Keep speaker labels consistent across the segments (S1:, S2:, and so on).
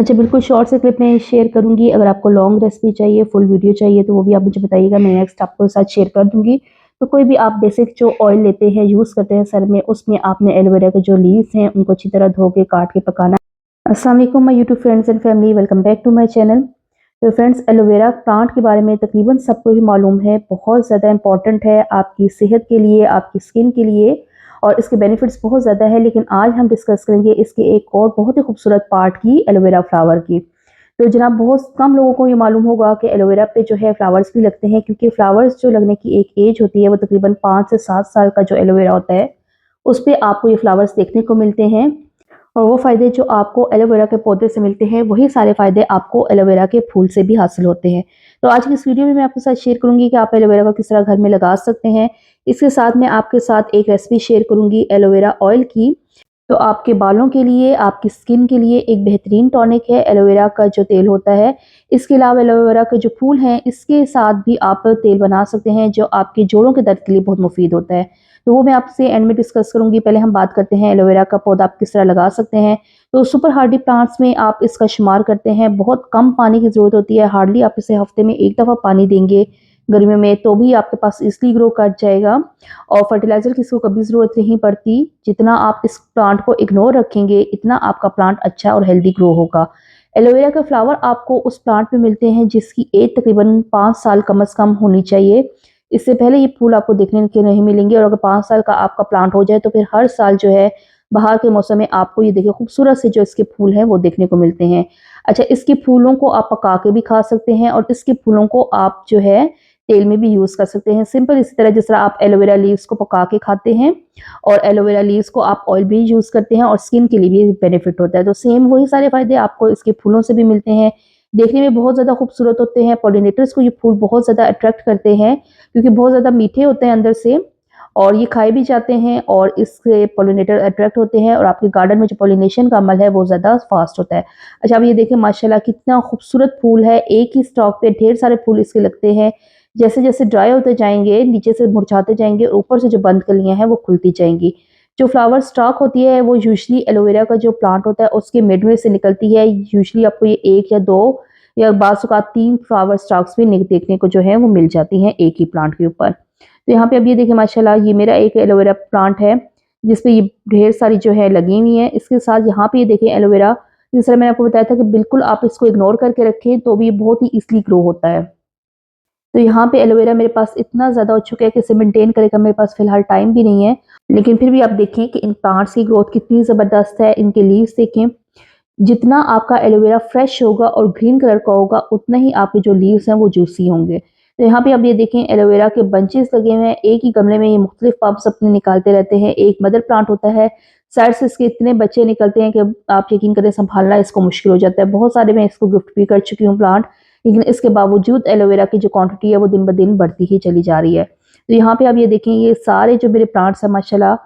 S1: अच्छा, बिल्कुल शॉर्ट से क्लिप मैं शेयर करूँगी। अगर आपको लॉन्ग रेसिपी चाहिए, फुल वीडियो चाहिए तो वो भी आप मुझे बताइएगा, मैं नेक्स्ट आपको साथ शेयर कर दूँगी। तो कोई भी आप बेसिक जो ऑयल लेते हैं, यूज़ करते हैं सर में, उसमें आपने एलोवेरा के जो लीव्स हैं उनको अच्छी तरह धो के काट के पकाना। अस्सलाम वालेकुम my YouTube friends and family, welcome back to my channel. तो फ्रेंड्स, एलोवेरा प्लांट के बारे में तकरीबन सबको ही मालूम है, बहुत ज़्यादा इंपॉर्टेंट है आपकी सेहत के लिए, आपकी स्किन के लिए, और इसके बेनिफिट्स बहुत ज़्यादा है। लेकिन आज हम डिस्कस करेंगे इसके एक और बहुत ही खूबसूरत पार्ट की, एलोवेरा फ्लावर की। तो जनाब, बहुत कम लोगों को ये मालूम होगा कि एलोवेरा पे जो है फ्लावर्स भी लगते हैं, क्योंकि फ्लावर्स जो लगने की एक एज होती है वो तकरीबन 5 से 7 साल का जो एलोवेरा होता है उस पे आपको ये फ्लावर्स देखने को मिलते हैं। और वो फ़ायदे जो आपको एलोवेरा के पौधे से मिलते हैं, वही सारे फ़ायदे आपको एलोवेरा के फूल से भी हासिल होते हैं। तो आज की इस वीडियो में मैं आपके साथ शेयर करूँगी कि आप एलोवेरा को किस तरह घर में लगा सकते हैं। इसके साथ मैं आपके साथ एक रेसिपी शेयर करूँगी एलोवेरा ऑयल की। तो आपके बालों के लिए, आपकी स्किन के लिए एक बेहतरीन टॉनिक है एलोवेरा का जो तेल होता है। इसके अलावा एलोवेरा के जो फूल हैं, इसके साथ भी आप तेल बना सकते हैं जो आपके जोड़ों के दर्द के लिए बहुत मुफीद होता है। तो वो मैं आपसे एंड में डिस्कस करूँगी। पहले हम बात करते हैं एलोवेरा का पौधा आप किस तरह लगा सकते हैं। तो सुपर हार्डी प्लांट्स में आप इसका शुमार करते हैं। बहुत कम पानी की ज़रूरत होती है, हार्डली आप इसे हफ्ते में 1 दफ़ा पानी देंगे गर्मियों में तो भी आपके पास ईज़िली ग्रो कर जाएगा। और फर्टिलाइज़र की इसको कभी ज़रूरत नहीं पड़ती। जितना आप इस प्लांट को इग्नोर रखेंगे, इतना आपका प्लांट अच्छा और हेल्दी ग्रो होगा। एलोवेरा के फ्लावर आपको उस प्लांट में मिलते हैं जिसकी एज तकरीबन 5 साल कम से कम होनी चाहिए। इससे पहले ये फूल आपको देखने के नहीं मिलेंगे, और अगर 5 साल का आपका प्लांट हो जाए तो फिर हर साल जो है बाहर के मौसम में आपको ये देखिए खूबसूरत से जो इसके फूल हैं वो देखने को मिलते हैं। अच्छा, इसके फूलों को आप पका के भी खा सकते हैं, और इसके फूलों को आप जो है तेल में भी यूज़ कर सकते हैं। सिंपल इसी तरह जिस तरह आप एलोवेरा लीव्स को पका के खाते हैं, और एलोवेरा लीव्स को आप ऑयल भी यूज़ करते हैं, और स्किन के लिए भी बेनिफिट होता है। तो सेम वही सारे फ़ायदे आपको इसके फूलों से भी मिलते हैं। देखने में बहुत ज़्यादा खूबसूरत होते हैं। पॉलिनेटर्स को ये फूल बहुत ज़्यादा अट्रैक्ट करते हैं, क्योंकि बहुत ज़्यादा मीठे होते हैं अंदर से, और ये खाए भी जाते हैं, और इससे पॉलिनेटर अट्रैक्ट होते हैं, और आपके गार्डन में जो पॉलिनेशन का अमल है वो ज़्यादा फास्ट होता है। अच्छा, अब ये देखें माशाल्लाह कितना खूबसूरत फूल है। एक ही स्टॉक पे ढेर सारे फूल इसके लगते हैं। जैसे-जैसे ड्राई होते जाएँगे, नीचे से मुरझाते जाएँगे, ऊपर से जो बंद कलियाँ हैं वो खुलती जाएँगी। जो फ्लावर स्टॉक होती है वो यूजुअली एलोवेरा का जो प्लांट होता है उसके मिड में से निकलती है। यूजुअली आपको ये 1 या 2 या बाज़ औक़ात 3 फ्लावर स्टॉक्स भी देखने को जो है वो मिल जाती हैं एक ही प्लांट के ऊपर। तो यहाँ पे अब ये देखिए माशाल्लाह, ये मेरा एक एलोवेरा प्लांट है जिसपे ये ढेर सारी जो है लगी हुई हैं। इसके साथ यहाँ पे ये देखिए एलोवेरा, जिस तरह मैंने आपको बताया था कि बिल्कुल आप इसको इग्नोर करके रखें तो भी ये बहुत ही ईज़िली ग्रो होता है। तो यहाँ पे एलोवेरा मेरे पास इतना ज़्यादा हो चुका है कि इसे मेंटेन करे का मेरे पास फ़िलहाल टाइम भी नहीं है। लेकिन फिर भी आप देखें कि इन प्लांट्स की ग्रोथ कितनी ज़बरदस्त है। इनके लीव्स देखें, जितना आपका एलोवेरा फ्रेश होगा और ग्रीन कलर का होगा, उतना ही आपके जो लीव्स हैं वो जूसी होंगे। तो यहाँ पे आप ये देखें एलोवेरा के बंचेस लगे हुए हैं। एक ही गमले में ये मुख्तलिफ पब्स अपने निकालते रहते हैं। एक मदर प्लांट होता है, साइड से इसके इतने बच्चे निकलते हैं कि आप यकीन करें संभालना इसको मुश्किल हो जाता है। बहुत सारे मैं इसको गिफ्ट भी कर चुकी हूँ प्लांट, लेकिन इसके बावजूद एलोवेरा की जो क्वांटिटी है वो दिन ब दिन बढ़ती ही चली जा रही है। तो यहाँ पे आप ये देखें, ये सारे जो मेरे प्लांट्स हैं माशाल्लाह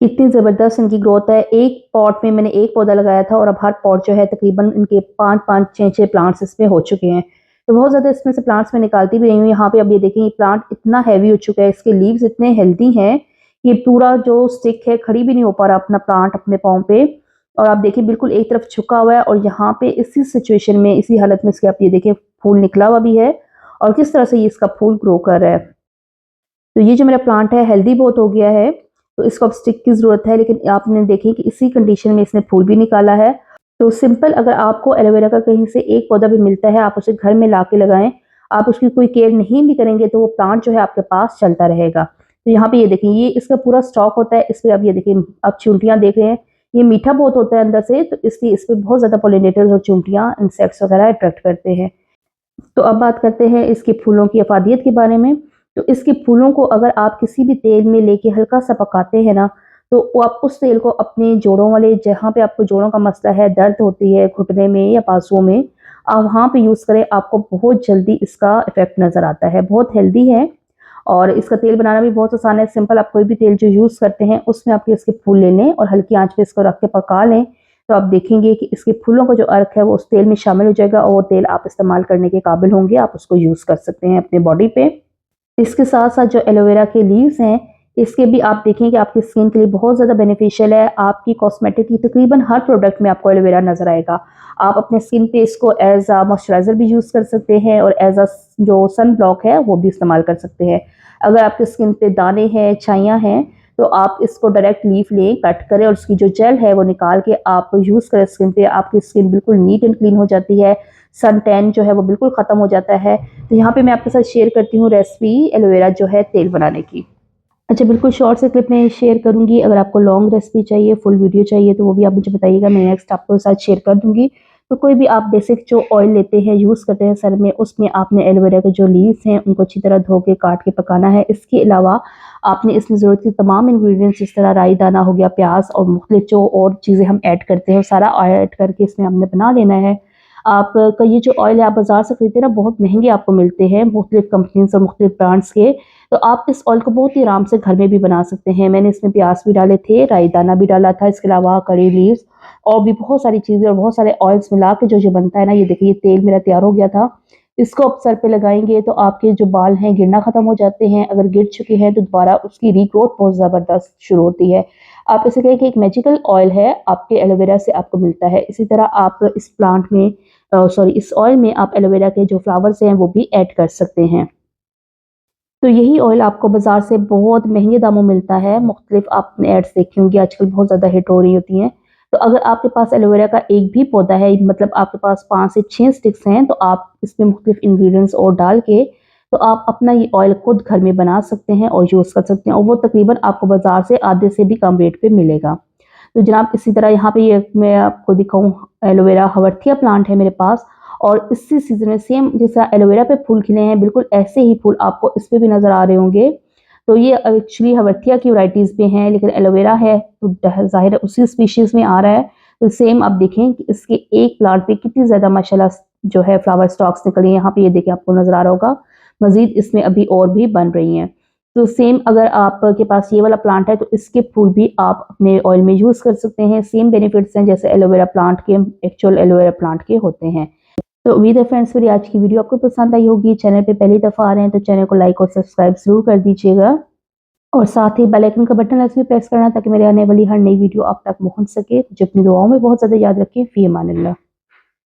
S1: इतनी ज़बरदस्त इनकी ग्रोथ है। एक पॉट में मैंने एक पौधा लगाया था, और अब हर पॉट जो है तकरीबन इनके 5-5, 6-6 प्लांट्स इसमें हो चुके हैं। तो बहुत ज़्यादा इसमें से प्लांट्स मैं निकालती भी रही हूँ। यहाँ पे अब ये देखें, ये प्लांट इतना हैवी हो चुका है, इसके लीव्स इतने हेल्दी हैं, ये पूरा जो स्टिक है खड़ी भी नहीं हो पा रहा अपना प्लांट अपने पाँव पे। और आप देखिए बिल्कुल एक तरफ झुका हुआ है, और यहाँ पे इसी सिचुएशन में, इसी हालत में इसके आप ये देखिए फूल निकला हुआ भी है, और किस तरह से ये इसका फूल ग्रो कर रहा है। तो ये जो मेरा प्लांट है हेल्दी बहुत हो गया है, तो इसको अब स्टिक की ज़रूरत है, लेकिन आपने देखें कि इसी कंडीशन में इसने फूल भी निकाला है। तो सिंपल, अगर आपको एलोवेरा का कहीं से एक पौधा भी मिलता है, आप उसे घर में ला के लगाएं। आप उसकी कोई केयर नहीं भी करेंगे तो वो प्लांट जो है आपके पास चलता रहेगा। तो यहाँ पे ये देखें, ये इसका पूरा स्टॉक होता है। इस पर अब ये देखें, आप चींटियाँ देख रहे हैं, ये मीठा बहुत होता है अंदर से, तो इसलिए इस पर बहुत ज़्यादा पोलिनेटर्स और चींटियाँ, इंसेक्ट्स वगैरह अट्रैक्ट करते हैं। तो अब बात करते हैं इसके फूलों की अफादियत के बारे में। तो इसके फूलों को अगर आप किसी भी तेल में लेके हल्का सा पकाते हैं ना, तो वो आप उस तेल को अपने जोड़ों वाले, जहाँ पे आपको जोड़ों का मसला है, दर्द होती है घुटने में या बाजुओं में, आप वहाँ पे यूज़ करें, आपको बहुत जल्दी इसका इफ़ेक्ट नज़र आता है। बहुत हेल्दी है, और इसका तेल बनाना भी बहुत आसान है। सिंपल, आप कोई भी तेल जो यूज़ करते हैं उसमें आप इसके फूल ले लें और हल्की आँच पे इसको रख के पका लें, तो आप देखेंगे कि इसके फूलों का जो अर्क है वो उस तेल में शामिल हो जाएगा, और वो तेल आप इस्तेमाल करने के काबिल होंगे। आप उसको यूज़ कर सकते हैं अपने बॉडी पे। इसके साथ-साथ जो एलोवेरा के लीव्स हैं, इसके भी आप देखें कि आपकी स्किन के लिए बहुत ज़्यादा बेनिफिशियल है। आपकी कॉस्मेटिक की तकरीबन हर प्रोडक्ट में आपको एलोवेरा नज़र आएगा। आप अपने स्किन पे इसको एज अ मॉइस्चराइज़र भी यूज़ कर सकते हैं और एज अ जो सन ब्लॉक है वो भी इस्तेमाल कर सकते हैं। अगर आपकी स्किन पे दाने हैं, छाइयाँ हैं, तो आप इसको डायरेक्ट लीफ लें, कट करें और उसकी जो जेल है वो निकाल के आप यूज़ करें स्किन पे। आपकी स्किन बिल्कुल नीट एंड क्लीन हो जाती है। सन टैन जो है वो बिल्कुल ख़त्म हो जाता है। तो यहाँ पे मैं आपके साथ शेयर करती हूँ रेसिपी एलोवेरा जो है तेल बनाने की। अच्छा, बिल्कुल शॉर्ट से क्लिप में शेयर करूँगी। अगर आपको लॉन्ग रेसिपी चाहिए, फुल वीडियो चाहिए तो वो भी आप मुझे बताइएगा, मैं नेक्स्ट आपके साथ शेयर कर दूँगी। तो कोई भी आप बेसिक जो ऑयल लेते हैं, यूज़ करते हैं सर में, उसमें आपने एलोवेरा के जो लीव्स हैं उनको अच्छी तरह धो के काट के पकाना है। इसके अलावा आपने इसमें ज़रूरत की तमाम इंग्रेडिएंट्स जिस तरह राई दाना हो गया, प्याज़ और मुख्तलिफ जो और चीज़ें हम ऐड करते हैं, वो सारा ऐड करके इसमें हमने बना लेना है। आपका ये जो ऑयल है आप बाज़ार से खरीदते हैं ना, बहुत महँगे आपको मिलते हैं मुख्तलिफ कंपनीज़ और मुख्तलिफ ब्रांड्स के। तो आप इस ऑयल को बहुत ही आराम से घर में भी बना सकते हैं। मैंने इसमें प्याज भी डाले थे, राई दाना भी डाला था, इसके अलावा करी लीव्स और भी बहुत सारी चीज़ें और बहुत सारे ऑयल्स मिला के जो बनता है ना, ये देखिए ये तेल मेरा तैयार हो गया था। इसको आप सर पे लगाएँगे तो आपके जो बाल हैं गिरना ख़त्म हो जाते हैं। अगर गिर चुके हैं तो दोबारा उसकी रीग्रोथ बहुत ज़बरदस्त शुरू होती है। आप इसे कहें कि एक मैजिकल ऑयल है, आपके एलोवेरा से आपको मिलता है। इसी तरह आप इस प्लांट में इस ऑयल में आप एलोवेरा के जो फ्लावर्स हैं वो भी ऐड कर सकते हैं। तो यही ऑयल आपको बाज़ार से बहुत महँगे दामों में मिलता है। मुख्तलिफ आपने एड्स देखी होंगी, आजकल बहुत ज़्यादा हिट हो रही होती हैं। तो अगर आपके पास एलोवेरा का एक भी पौधा है, मतलब आपके पास 5 से 6 स्टिक्स हैं, तो आप इसमें मुख्तलिफ इंग्रीडिएंट्स और डाल के तो आप अपना ये ऑयल खुद घर में बना सकते हैं और यूज़ कर सकते हैं और वो तकरीबन आपको बाज़ार से आधे से भी कम रेट पे मिलेगा। तो जनाब इसी तरह यहाँ पे ये मैं आपको दिखाऊँ, एलोवेरा हवरथिया प्लांट है मेरे पास और इसी सीज़न में सेम जैसा एलोवेरा पे फूल खिले हैं, बिल्कुल ऐसे ही फूल आपको इस पे भी नज़र आ रहे होंगे। तो ये एक्चुअली हवरथिया की वैराइटीज़ पे हैं, लेकिन एलोवेरा है तो ज़ाहिर है उसी स्पीशीज़ में आ रहा है। तो सेम आप देखें कि इसके एक प्लांट पे कितनी ज़्यादा माशाल्लाह जो है फ्लावर स्टॉक्स निकली हैं। यहाँ पे ये देखिए आपको नज़र आ रहा होगा। मज़ीद इसमें अभी और भी बन रही हैं। तो सेम अगर आपके पास ये वाला प्लांट है तो इसके फूल भी आप अपने ऑयल में यूज़ कर सकते हैं। सेम बेनिफिट्स हैं जैसे एलोवेरा प्लांट के, एक्चुअल एलोवेरा प्लांट के होते हैं। तो उम्मीद है फ्रेंड्स मेरी आज की वीडियो आपको पसंद आई होगी। चैनल पे पहली दफ़ा आ रहे हैं तो चैनल को लाइक और सब्सक्राइब ज़रूर कर दीजिएगा और साथ ही बेल आइकन का बटन लाज़मी प्रेस करना ताकि मेरे आने वाली हर नई वीडियो आप तक पहुंच सके। मुझे अपनी दुआओं में बहुत ज़्यादा याद रखें। फ़ी अमानिल्लाह।